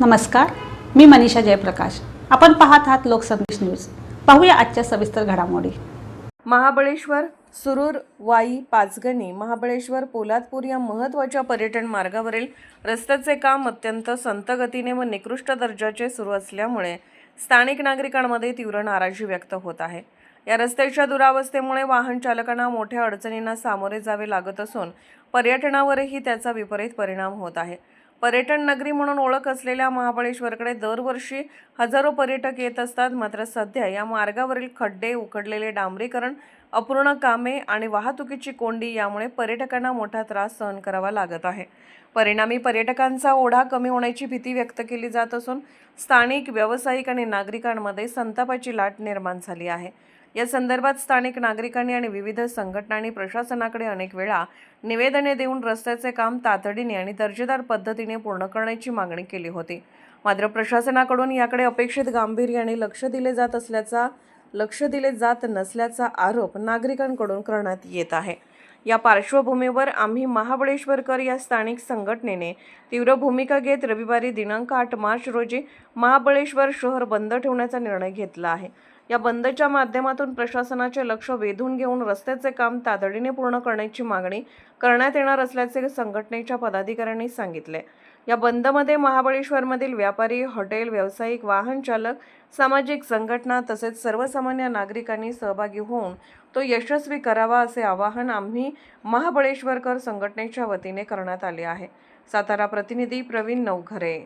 नमस्कार, मी मनीषा जयप्रकाश. आपण पाहत आहात लोकसंदेश न्यूज. पाहूया आजच्या सविस्तर घडामोडी. महाबळेश्वर, सुरूर, वाई, पाचगणी, महाबळेश्वर, पोलादपूर या महत्त्वाच्या पर्यटन मार्गावरील रस्त्याचे काम अत्यंत संथ गतीने व निकृष्ट दर्जाचे सुरू असल्यामुळे स्थानिक नागरिकांमध्ये तीव्र नाराजी व्यक्त होत आहे. या रस्त्याच्या दुरावस्थेमुळे वाहन चालकांना मोठ्या अडचणींना सामोरे जावे लागत असून पर्यटनावरही त्याचा विपरीत परिणाम होत आहे. पर्यटन नगरी म्हणून ओळख असलेल्या महाबळेश्वरकडे दरवर्षी हजारो पर्यटक येत असतात. मात्र सध्या या मार्गावरील खड्डे, उखडलेले डांबरीकरण, अपूर्ण कामे आणि वाहतुकीची कोंडी यामुळे पर्यटकांना मोठा त्रास सहन करावा लागत आहे. परिणामी पर्यटकांचा ओढा कमी होण्याची भीती व्यक्त केली जात असून स्थानिक व्यावसायिक आणि नागरिकांमध्ये संतापाची लाट निर्माण झाली आहे. या संदर्भात स्थानिक नागरिकांनी आणि विविध संघटनांनी प्रशासनाकडे अनेक वेळा निवेदने देऊन रस्त्याचे काम तातडीने आणि दर्जेदार पद्धतीने पूर्ण करण्याची मागणी केली होती. मात्र प्रशासनाकडून याकडे अपेक्षित गांभीर्याने लक्ष दिले जात नसल्याचा आरोप नागरिकांकडून करण्यात येत आहे. या पार्श्वभूमीवर आम्ही महाबळेश्वरकर या स्थानिक संघटनेने तीव्र भूमिका घेत रविवारी दिनांक 8 मार्च रोजी महाबळेश्वर शहर बंद ठेवण्याचा निर्णय घेतला आहे. या बंदच्या माध्यमातून प्रशासनाचे लक्ष वेधून घेऊन रस्त्याचे काम तातडीने पूर्ण करण्याची मागणी करण्यात येणार असल्याचे संघटनेच्या पदाधिकाऱ्यांनी सांगितले. या बंदमध्ये महाबळेश्वरमधील व्यापारी, हॉटेल व्यावसायिक, वाहन चालक, सामाजिक संघटना तसेच सर्वसामान्य नागरिकांनी सहभागी होऊन तो यशस्वी करावा असे आवाहन आम्ही महाबळेश्वरकर संघटनेच्या वतीने करण्यात आले आहे. सातारा प्रतिनिधी प्रवीण नवघरे.